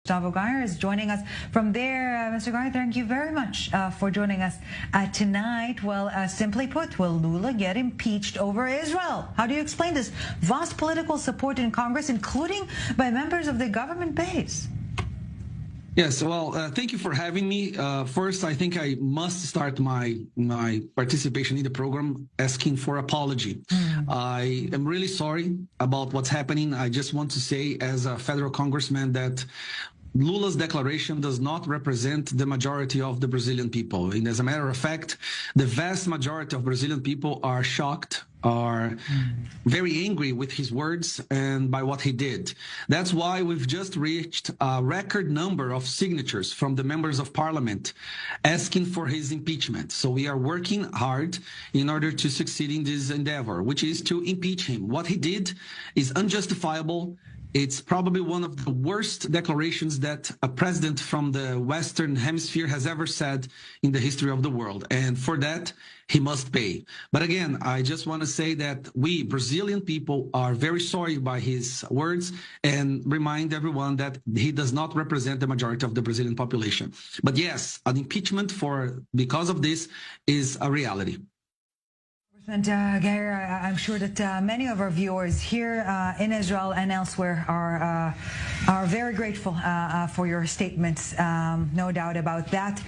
Gustavo Gayer is joining us from there. Mr. Gayer, thank you very much for joining us tonight. Well, simply put, will Lula get impeached over Israel? How do you explain this vast political support in Congress, including by members of the government base? Yes, well, thank you for having me. First, I think I must start my participation in the program asking for apology. I am really sorry about what's happening. I just want to say as a federal congressman that Lula's declaration does not represent the majority of the Brazilian people. And as a matter of fact, the vast majority of Brazilian people are shocked, are very angry with his words and by what he did. That's why we've just reached a record number of signatures from the members of parliament asking for his impeachment. So we are working hard in order to succeed in this endeavor, which is to impeach him. What he did is unjustifiable. It's probably one of the worst declarations that a president from the Western Hemisphere has ever said in the history of the world. And for that, he must pay. But again, I just want to say that we Brazilian people are very sorry by his words and remind everyone that he does not represent the majority of the Brazilian population. But yes, an impeachment because of this is a reality. And Gayer, I'm sure that many of our viewers here in Israel and elsewhere are very grateful for your statements, no doubt about that.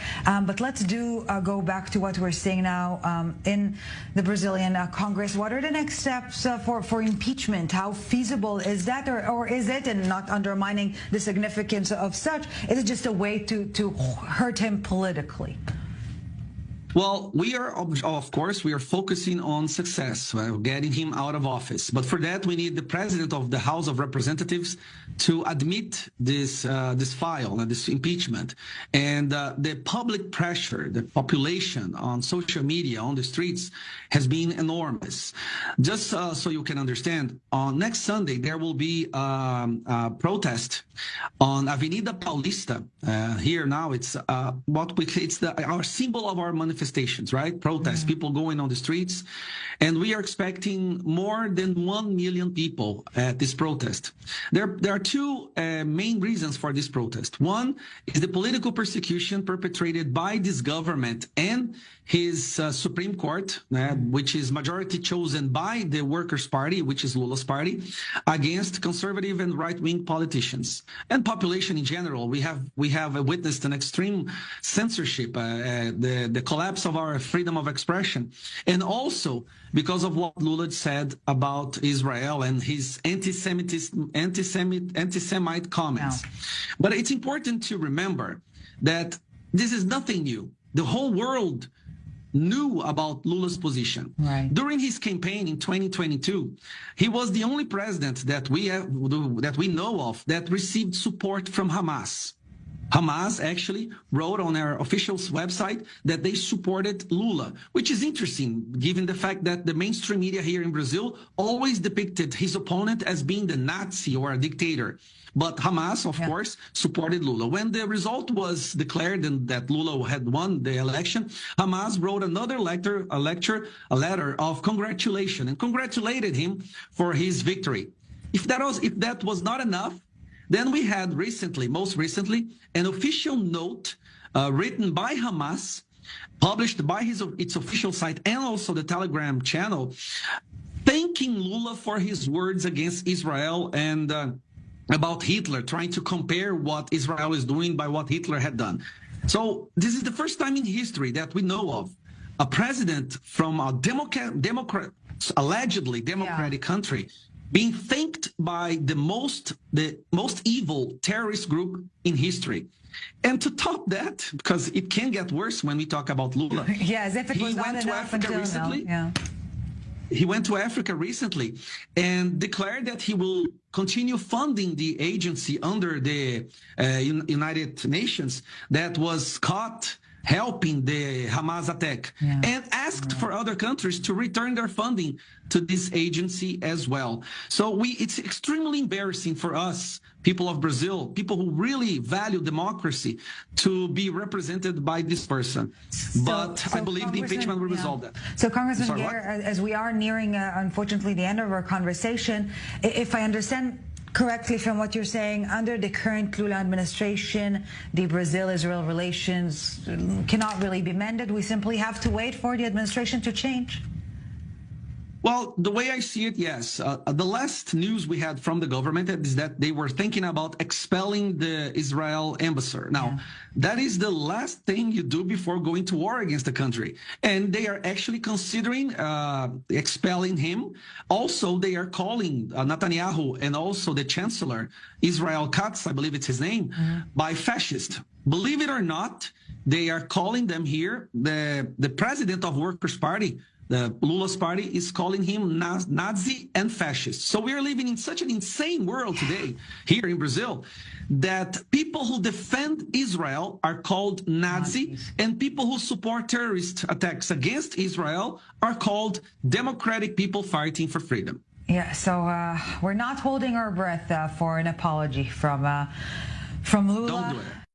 But let's go back to what we're seeing now in the Brazilian Congress. What are the next steps for impeachment? How feasible is that, or is it, and not undermining the significance of such, is it just a way to hurt him politically? Well, we are, of course, we are focusing on success, getting him out of office. But for that, we need the president of the House of Representatives to admit this this impeachment. And the public pressure, the population on social media, on the streets, has been enormous. Just so you can understand, on next Sunday, there will be a protest on Avenida Paulista. Here now, it's our symbol of our manifestations, right? Protests, people going on the streets. And we are expecting more than 1 million people at this protest. There are two main reasons for this protest. One is the political persecution perpetrated by this government and his Supreme Court, which is majority chosen by the Workers' Party, which is Lula's party, against conservative and right-wing politicians and population in general. We have witnessed an extreme censorship, the collapse of our freedom of expression, and also because of what Lula said about Israel and his anti-Semite comments. Wow. But it's important to remember that this is nothing new. The whole world knew about Lula's position. Right. During his campaign in 2022, he was the only president that we know of that received support from Hamas. Hamas actually wrote on their official website that they supported Lula, which is interesting given the fact that the mainstream media here in Brazil always depicted his opponent as being the Nazi or a dictator. But Hamas, of course, supported Lula. When the result was declared and that Lula had won the election, Hamas wrote another letter of congratulation and congratulated him for his victory. If that was not enough, then we had most recently, an official note written by Hamas, published by its official site and also the Telegram channel, thanking Lula for his words against Israel and about Hitler, trying to compare what Israel is doing by what Hitler had done. So this is the first time in history that we know of a president from a allegedly democratic country being thanked by the most evil terrorist group in history. And to top that, because it can get worse when we talk about Lula. Yeah, as if it was not enough until recently. now. Yeah. He went to Africa recently and declared that he will continue funding the agency under the United Nations that was caught helping the Hamas attack, and asked for other countries to return their funding to this agency as well. So it's extremely embarrassing for us, people of Brazil, people who really value democracy, to be represented by this person. But I believe the impeachment will resolve that. So Congressman Gayer, as we are nearing, unfortunately, the end of our conversation, if I understand correctly from what you're saying, under the current Lula administration, the Brazil-Israel relations cannot really be mended. We simply have to wait for the administration to change. Well, the way I see it, yes. The last news we had from the government is that they were thinking about expelling the Israel ambassador. Now, that is the last thing you do before going to war against the country. And they are actually considering expelling him. Also, they are calling Netanyahu and also the chancellor, Israel Katz, I believe it's his name, by fascist. Believe it or not, they are calling them here. The president of Workers' Party, the Lula's party, is calling him Nazi and fascist. So we are living in such an insane world today here in Brazil that people who defend Israel are called Nazi, and people who support terrorist attacks against Israel are called democratic people fighting for freedom. Yeah, so we're not holding our breath for an apology from Lula. Don't do it.